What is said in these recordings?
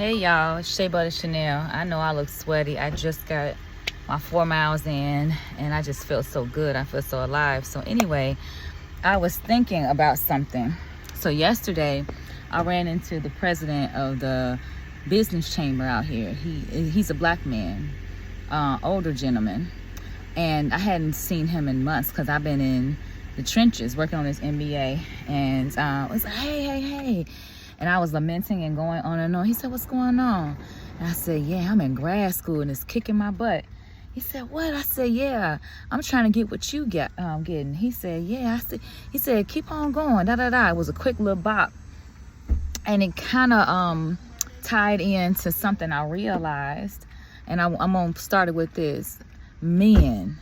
Hey y'all, it's Shea Butter Chanel. I know I look sweaty. I just got my 4 miles in and I just feel so good. I feel so alive. So anyway, I was thinking about something. So yesterday I ran into the president of the business chamber out here. He's a black man, older gentleman. And I hadn't seen him in months because I've been in the trenches working on this MBA. And I was like, hey. And I was lamenting and going on and on. He said, what's going on? And I said, yeah, I'm in grad school and it's kicking my butt. He said, what? I said, yeah, I'm trying to get what you getting. He said, yeah. He said, keep on going, da-da-da. It was a quick little bop. And it kind of tied into something I realized. And I'm going to start it with this. Men,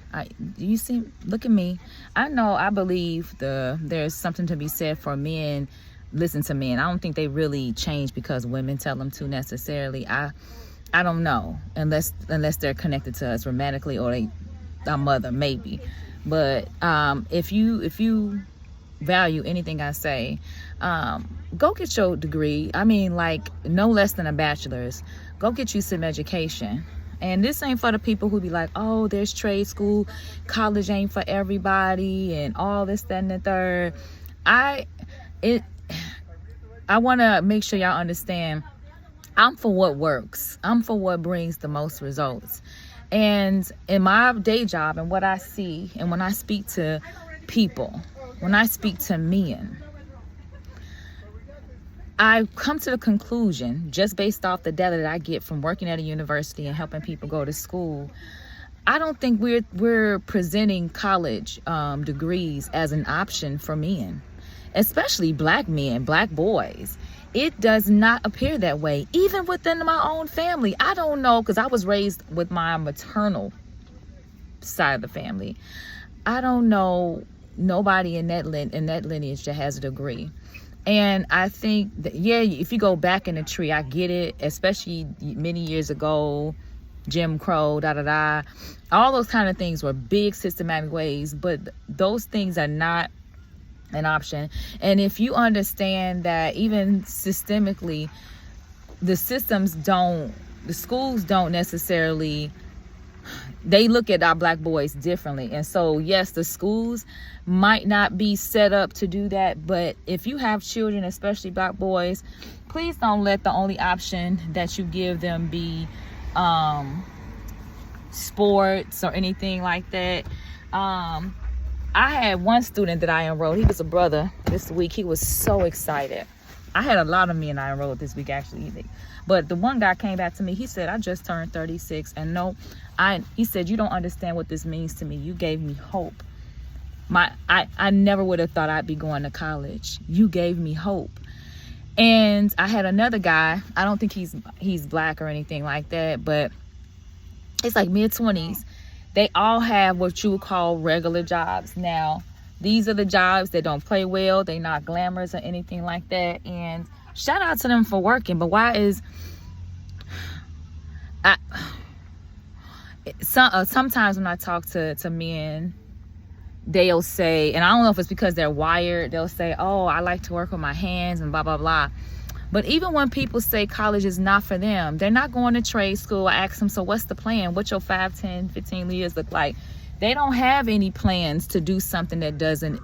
you see, look at me. I believe there's something to be said for men. Listen to men. I don't think they really change because women tell them to necessarily. I don't know, unless they're connected to us romantically or our mother maybe. But if you value anything I say, go get your degree. I mean, like no less than a bachelor's. Go get you some education. And this ain't for the people who be like, oh, there's trade school, college ain't for everybody, and all this, that, and the third. I want to make sure y'all understand, I'm for what works. I'm for what brings the most results. And in my day job and what I see, and when I speak to people, when I speak to men, I come to the conclusion, just based off the data that I get from working at a university and helping people go to school, I don't think we're presenting college degrees as an option for men, especially black men, black boys. It does not appear that way, even within my own family. I don't know, because I was raised with my maternal side of the family. I don't know nobody in that lineage that has a degree. And I think that, yeah, if you go back in the tree, I get it, especially many years ago, Jim Crow, all those kind of things were big systematic ways, but those things are not an option. And if you understand that even systemically, the schools don't necessarily, they look at our black boys differently. And so, yes, the schools might not be set up to do that, but if you have children, especially black boys, please don't let the only option that you give them be sports or anything like that. I had one student that I enrolled. He was a brother this week. He was so excited. I had a lot of men I enrolled this week, actually. But the one guy came back to me. He said, I just turned 36. And he said, you don't understand what this means to me. You gave me hope. I never would have thought I'd be going to college. You gave me hope. And I had another guy. I don't think he's black or anything like that, but it's like mid-20s. They all have what you would call regular jobs. Now, these are the jobs that don't pay well. They're not glamorous or anything like that. And shout out to them for working. But sometimes when I talk to men, they'll say, and I don't know if it's because they're wired, they'll say, oh, I like to work with my hands and blah, blah, blah. But even when people say college is not for them, they're not going to trade school. I ask them, so what's the plan? What your 5, 10, 15 years look like? They don't have any plans to do something that doesn't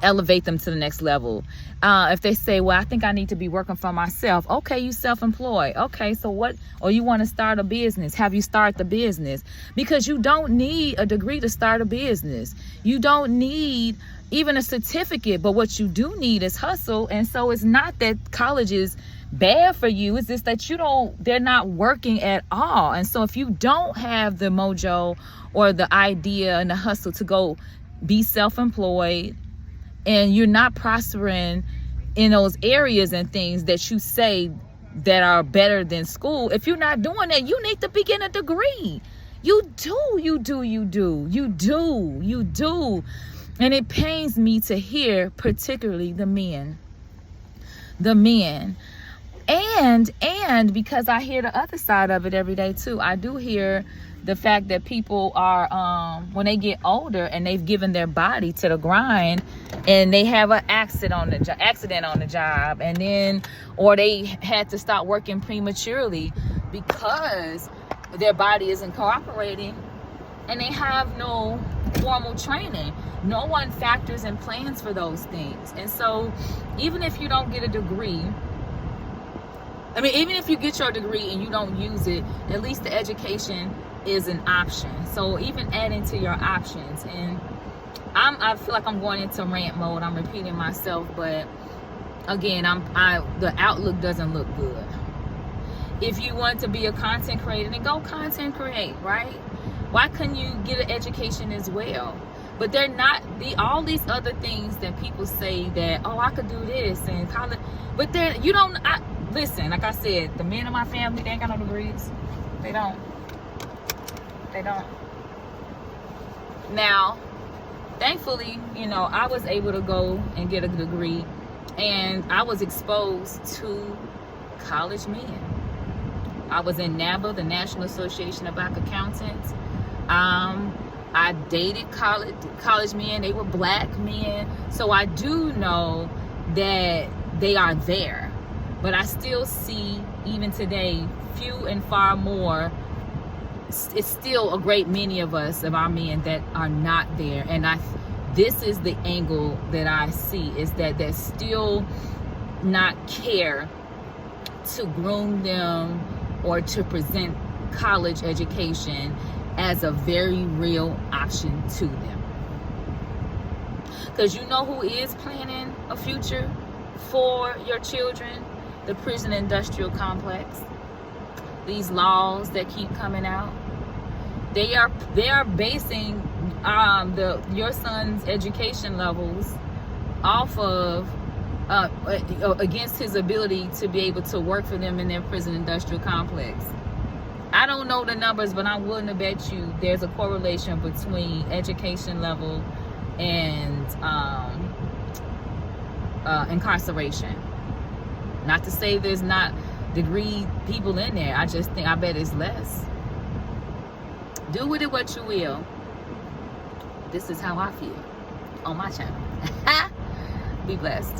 elevate them to the next level. If they say, well, I think I need to be working for myself. Okay, you self-employed. Okay, so what? Or you want to start a business. Have you started the business? Because you don't need a degree to start a business. You don't need even a certificate, but what you do need is hustle. And so it's not that college is bad for you, it's just that they're not working at all. And so if you don't have the mojo or the idea and the hustle to go be self-employed, and you're not prospering in those areas and things that you say that are better than school, if you're not doing that, you need to begin a degree. You do. And it pains me to hear, particularly the men. And because I hear the other side of it every day too. I do hear the fact that people are, when they get older and they've given their body to the grind, and they have an accident on the job, and then, or they had to stop working prematurely because their body isn't cooperating, and they have no formal training. No one factors and plans for those things. And so even if you don't get a degree, even if you get your degree and you don't use it, at least the education is an option. So even adding to your options. And I feel like I'm going into rant mode. I'm repeating myself, but again, the outlook doesn't look good. If you want to be a content creator, then go content create, right? Why couldn't you get an education as well? But they're not all these other things that people say that, oh, I could do this and college, but then you don't. Listen, like I said, the men in my family, they ain't got no degrees. They don't. Now, thankfully, I was able to go and get a degree, and I was exposed to college men. I was in NABA, the National Association of Black Accountants. I dated college men. They were black men. So I do know that they are there. But I still see, even today, few and far more. It's still a great many of our men that are not there. And this is the angle that I see, is that they still not care to groom them or to present college education as a very real option to them. Because you know who is planning a future for your children? The prison industrial complex. These laws that keep coming out, they are basing your son's education levels off of against his ability to be able to work for them in their prison industrial complex. I don't know the numbers, but I'm willing to bet you there's a correlation between education level and incarceration. Not to say there's not degree people in there. I bet it's less. Do with it what you will. This is how I feel on my channel. Be blessed.